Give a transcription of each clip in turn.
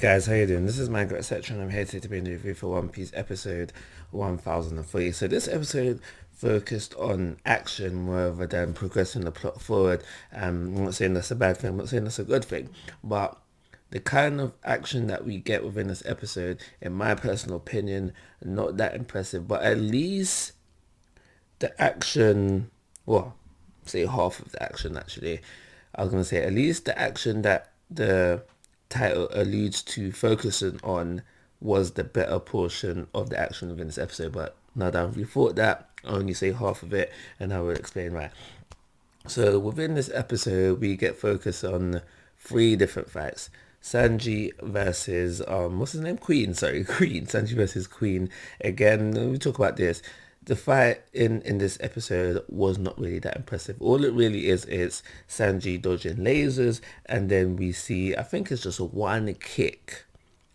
guys, how you doing? This is Manga, etc. and I'm here today to be in the review for One Piece episode 1003. So this episode focused on action rather than progressing the plot forward. I'm not saying that's a bad thing, I'm not saying that's a good thing, but the kind of action that we get within this episode, in my personal opinion, not that impressive, but at least the action, well, say half of the action actually. I was going to say at least the action that the title alludes to focusing on was the better portion of the action within this episode. But now that I've rethought that, I only say half of it, and I will explain why. So within this episode, we get focused on three different fights. Sanji versus what's his name? Queen. Sorry, Queen. Sanji versus Queen. Again, we talk about this. The fight in this episode was not really that impressive. All it really is Sanji dodging lasers, and then we see, I think it's just a one kick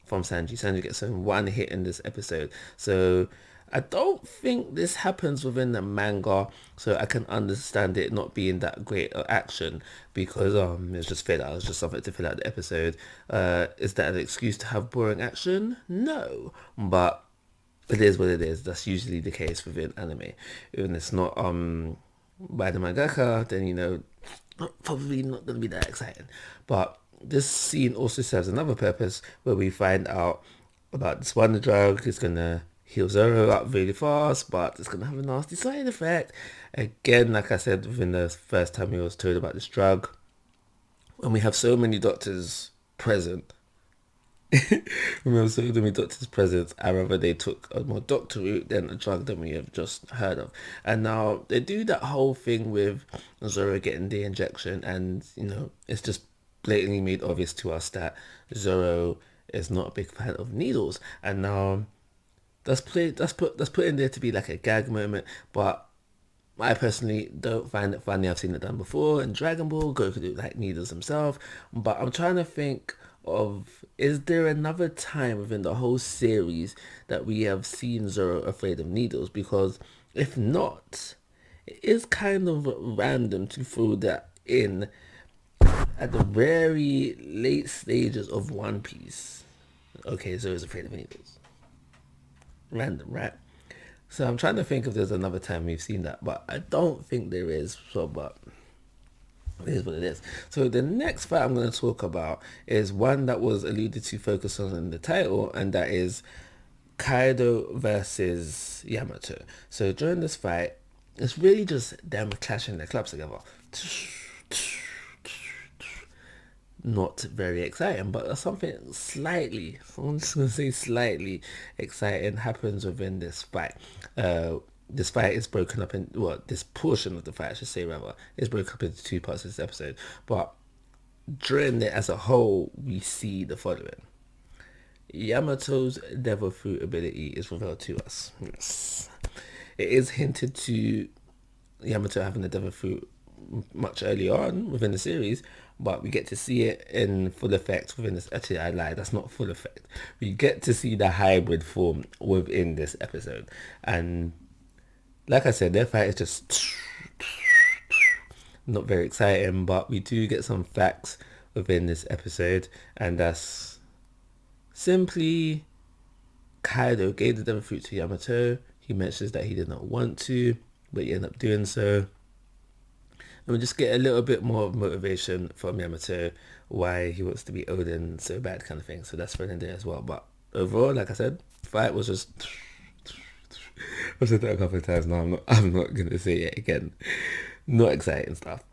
from Sanji. Sanji gets in one hit in this episode. So I don't think this happens within the manga, so I can understand it not being that great of action because it's just filler. It's just something to fill out the episode. Is that an excuse to have boring action? No, but it is what it is. That's usually the case within anime. When it's not by the mangaka, then probably not gonna be that exciting. But this scene also serves another purpose where we find out about this one drug. It's gonna heal Zoro up really fast, but it's gonna have a nasty side effect. Again, like I said, within the first time we was told about this drug, when we have so many doctors present, when we have so many doctors present, I rather they took a more doctor route than a drug that we have just heard of. And now they do that whole thing with Zoro getting the injection, and it's just blatantly made obvious to us that Zoro is not a big fan of needles, and now that's put in there to be like a gag moment, but I personally don't find it funny. I've seen it done before in Dragon Ball. Goku do like needles himself, but I'm trying to think of, is there another time within the whole series that we have seen Zoro afraid of needles? Because if not, it is kind of random to throw that in at the very late stages of One Piece. Okay, Zoro's afraid of needles. Random, right? So I'm trying to think if there's another time we've seen that, but I don't think there is. So, but it is what it is. So the next fight I'm going to talk about is one that was alluded to, focus on in the title, and that is Kaido versus Yamato. So during this fight, it's really just them clashing their clubs together. Not very exciting, but something slightly, I'm just going to say slightly exciting happens within this fight. This fight is broken up in, well, this portion of the fight, I should say rather, is broken up into two parts of this episode. But during it as a whole, we see the following. Yamato's Devil Fruit ability is revealed to us. Yes. It is hinted to Yamato having the Devil Fruit much earlier on within the series, but we get to see it in full effect within this. Actually, I lied, that's not full effect. We get to see the hybrid form within this episode, and like I said, their fight is just not very exciting, but we do get some facts within this episode, and that's simply Kaido gave the Devil Fruit to Yamato. He mentions that he did not want to, but he ended up doing so. And we just get a little bit more motivation from Yamato why he wants to be Odin so bad, kind of thing. So that's thrown in there as well. But overall, like I said, fight was just I've said that a couple of times now. I'm not gonna say it again. Not exciting stuff.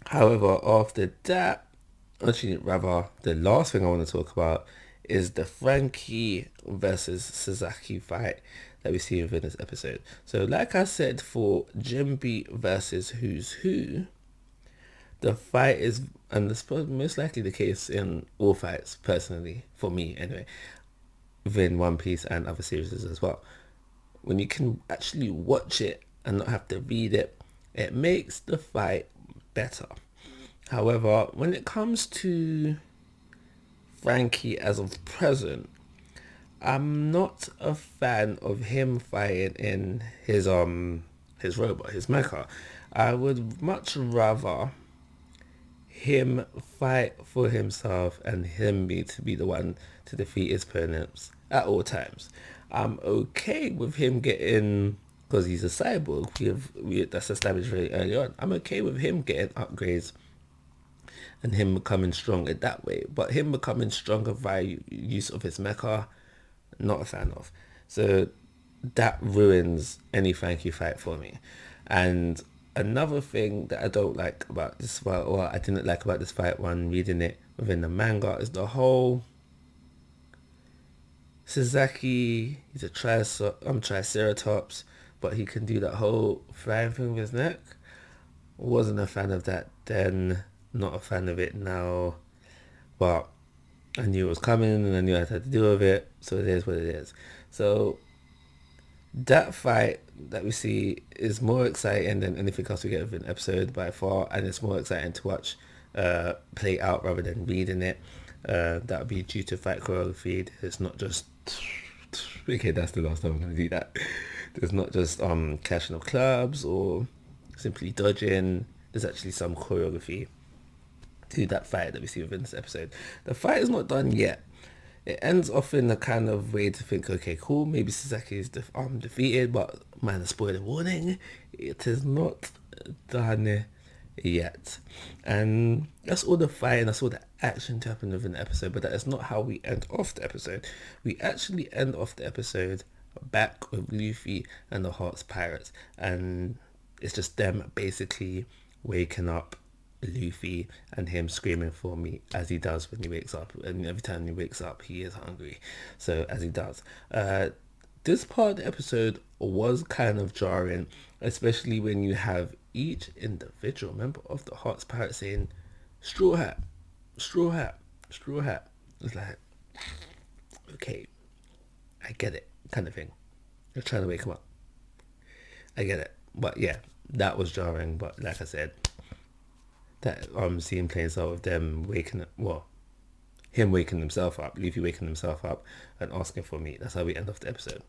However, after that, actually rather the last thing I want to talk about is the Frankie versus Sasaki fight that we see within this episode. So like I said, for Jinbe versus Who's Who, the fight is, and this is most likely the case in all fights, personally, for me anyway, within One Piece and other series as well. When you can actually watch it and not have to read it, it makes the fight better. However, when it comes to Frankie as of present, I'm not a fan of him fighting in his robot, his mecha. I would much rather him fight for himself and him be to be the one to defeat his opponents at all times. I'm okay with him getting, because he's a cyborg, that's established very early on. I'm okay with him getting upgrades and him becoming stronger that way. But him becoming stronger via use of his mecha, not a fan of. So that ruins any Frankie fight for me. And another thing that I don't like about this fight, or I didn't like about this fight when reading it within the manga, is the whole Sasaki, he's a triceratops, but he can do that whole flying thing with his neck. Wasn't a fan of that then, not a fan of it now, but I knew it was coming and I knew I had to deal with it, so it is what it is. So that fight that we see is more exciting than anything else we get within an episode by far, and it's more exciting to watch play out rather than reading it. That would be due to fight choreography. It's not just okay, that's the last time I'm going to do that. There's not just clashing of clubs or simply dodging. There's actually some choreography to that fight that we see within this episode. The fight is not done yet. It ends off in a kind of way to think, okay, cool, maybe Sasaki is defeated, but man, a spoiler warning, it is not done yet. And that's all the fight and that's all the action to happen within the episode, but that is not how we end off the episode. We actually end off the episode back with Luffy and the Hearts Pirates, and it's just them basically waking up Luffy and him screaming for me as he does when he wakes up, and every time he wakes up he is hungry, so as he does. This part of the episode was kind of jarring, especially when you have each individual member of the Hearts Pirates saying straw hat, straw hat, straw hat. It's like, okay, I get it, kind of thing. You're trying to wake him up, I get it. But yeah, that was jarring. But like I said, that scene plays out with them waking up, well, him waking himself up, Luffy waking himself up and asking for meat. That's how we end off the episode.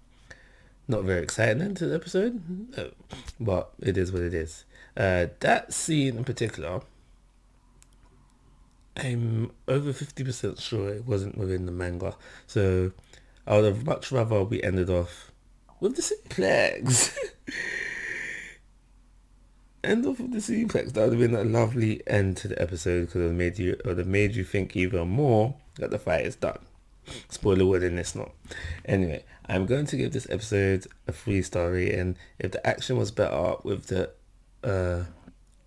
Not very exciting end to the episode, no, but it is what it is. That scene in particular, I'm over 50% sure it wasn't within the manga, so I would have much rather we ended off with the suplex. End off with the suplex. That would have been a lovely end to the episode, because it would have made you think even more that the fight is done. Spoiler warning, it's not. Anyway, I'm going to give this episode a 3-star rating. If the action was better with the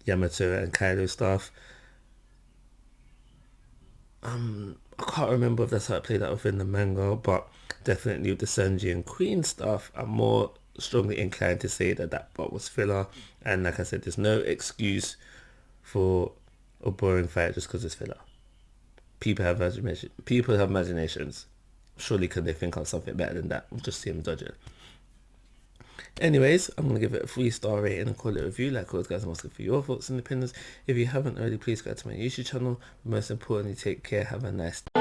Yamato and Kaido stuff, I can't remember if that's how it played out within the manga, but definitely with the Sanji and Queen stuff, I'm more strongly inclined to say that that part was filler. And like I said, there's no excuse for a boring fight just because it's filler. People have imaginations. Surely could they think of something better than that? We'll just see them dodge it. Anyways, I'm going to give it a 3-star rating and call it a review. Like always, guys, I'm asking for your thoughts and opinions. If you haven't already, please go to my YouTube channel. But most importantly, take care. Have a nice day.